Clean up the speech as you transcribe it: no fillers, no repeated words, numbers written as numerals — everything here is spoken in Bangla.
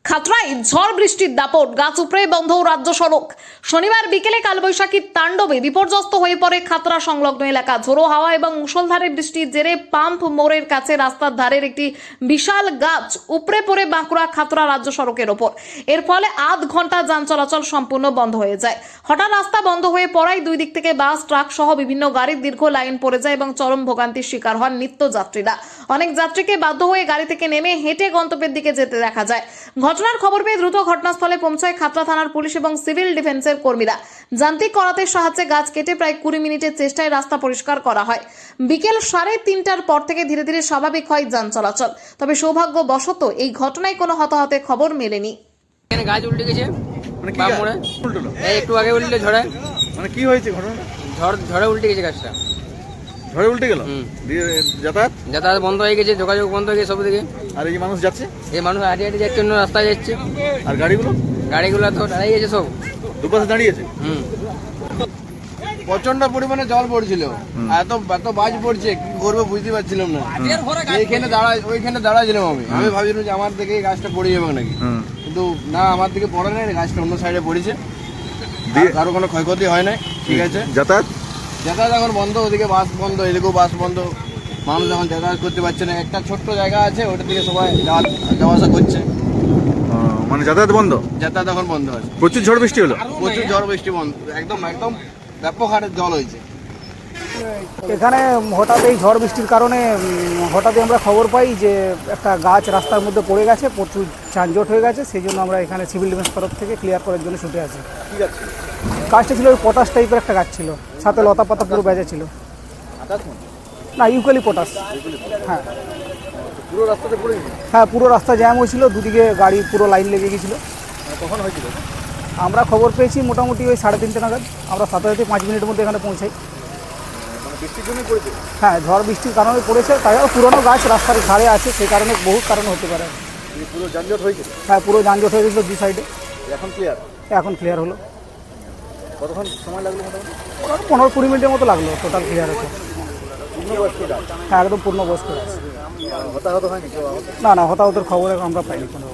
খাতড়ায় ঝড় বৃষ্টির দাপট, গাছ উপড়ে বন্ধ রাজ্য সড়ক। শনিবার বিকেলে কালবৈশাখীর তাণ্ডবে বিপর্যস্ত হয়ে পড়ে খাতড়া সংলগ্ন এলাকা। ঝোড়ো হাওয়া এবং মুষলধারে বৃষ্টির জেরে পাম্প মোড়ের কাছে রাস্তার ধারের একটি বিশাল গাছ উপড়ে পড়ে বাঁকুড়া খাতড়া রাজ্য সড়কের ওপর। এর ফলে আধ ঘন্টা যান চলাচল সম্পূর্ণ বন্ধ হয়ে যায়। হঠাৎ রাস্তা বন্ধ হয়ে পড়ায় দুই দিক থেকে বাস, ট্রাক সহ বিভিন্ন গাড়ির দীর্ঘ লাইন পড়ে যায় এবং চরম ভোগান্তির শিকার হন নিত্যযাত্রীরা। অনেক যাত্রীকে বাধ্য হয়ে গাড়ি থেকে নেমে হেঁটে গন্তব্যের দিকে যেতে দেখা যায়। ঘটনার খবর পেয়ে দ্রুত ঘটনাস্থলে পৌঁছায় খাতড়া থানার পুলিশ এবং সিভিল ডিফেন্সের কর্মীরা। যান্ত্রিক করাতের সাহায্যে গাছ কেটে প্রায় 20 মিনিটের চেষ্টায় রাস্তা পরিষ্কার করা হয়। বিকেল 3:30টার পর থেকে ধীরে ধীরে স্বাভাবিক হয় যান চলাচল। তবে সৌভাগ্যবশত এই ঘটনায় কোনো হতাহতের খবর মেলেনি। এখানে গাছ উল্টে গেছে, মানে কি বাম মোড়ে উল্টোলো? এই একটু আগে উল্টে ঝড়ে মানে কি হয়েছে ঘটনাটা? ঝড়ে উল্টে গেছে গাছটা। ঝড়ে উল্টে গেল? দিয়ে যাতায়াত যাতায়াত বন্ধ হয়ে গেছে, যোগাযোগ বন্ধ হয়ে গেছে সব দিকে। আর এই যে মানুষ যাচ্ছে এই মানুষ হাঁটি হাঁটি যাচ্ছে, অন্য রাস্তায় যাচ্ছে। আর গাড়িগুলো গাড়িগুলো তো দাঁড়িয়ে গেছে সব। দুপাশে দাঁড়িয়েছে। প্রচন্ড পরিমাণে জল পড়ছিল, এত এত বাজ পড়ছে, কি করবো বুঝতে পারছিলাম না। ওইখানে দাঁড়াইছিলাম আমি ভাবছিলাম যে আমার দিকে গাছটা পড়ে যাবে নাকি, কিন্তু না, আমার দিকে পড়ে নাই, গাছটা অন্য সাইডে পড়েছে। কারো কোনো ক্ষয়ক্ষতি হয় নাই, ঠিক আছে। যাতায়াত যাতায়াত এখন বন্ধ, ওদিকে বাস বন্ধ, এদিকেও বাস বন্ধ। মানুষ এখন যাতায়াত করতে পারছে না। একটা ছোট্ট জায়গা আছে, ওটার দিকে সবাই যাওয়া আসা করছে। মানে যাতায়াত বন্ধ, যাতায়াত এখন বন্ধ আছে। প্রচুর ঝড় বৃষ্টি হলো। প্রচুর ঝড় বৃষ্টি বন্ধ, একদম একদম ব্যাপক হারে জল হয়েছে। এখানে হঠাৎ এই ঝড় বৃষ্টির কারণে হঠাৎই আমরা খবর পাই যে একটা গাছ রাস্তার মধ্যে পড়ে গেছে, প্রচুর যানজট হয়ে গেছে। সেই জন্য আমরা এখানে সিভিল ডিফেন্স তরফ থেকে ক্লিয়ার করার জন্য ছুটে আসি। গাছটা ছিল ওই পটাশ টাইপের একটা গাছ ছিল, সাথে লতা পাতা পুরো বেজা ছিল। না, ইউক্যালি পটাশ। হ্যাঁ পুরো রাস্তাতে পড়ে গেছে। হ্যাঁ, পুরো রাস্তা জ্যাম হয়েছিল, দুদিকে গাড়ি পুরো লাইন লেগে গেছিলো। কখন হয়েছিল? আমরা খবর পেয়েছি মোটামুটি ওই 3:30 নাগাদ। আমরা 5 মিনিটের মধ্যে এখানে পৌঁছাই। বৃষ্টির জন্যই পড়েছে? হ্যাঁ, ঝড় বৃষ্টির কারণে পড়েছে। তাছাড়া পুরোনো গাছ রাস্তার ধারে আছে, সেই কারণে বহু কারণ হতে পারে। পুরো যানজট হয়েছে? হ্যাঁ, পুরো যানজট হয়ে গেছিলো 2 সাইডে। এখন ক্লিয়ার? এখন ক্লিয়ার হলো। কতক্ষণ সময় লাগলো মোটামুটি? 15-20 মিনিটের মতো লাগলো টোটাল ক্লিয়ার হতে। পূর্ণবয়স্ক গাছ? হ্যাঁ, একদম পূর্ণ বয়স্ক গাছ। হতাহত হয়নি কেউ? না, হতাহতের খবর আমরা পাইনি কোনো।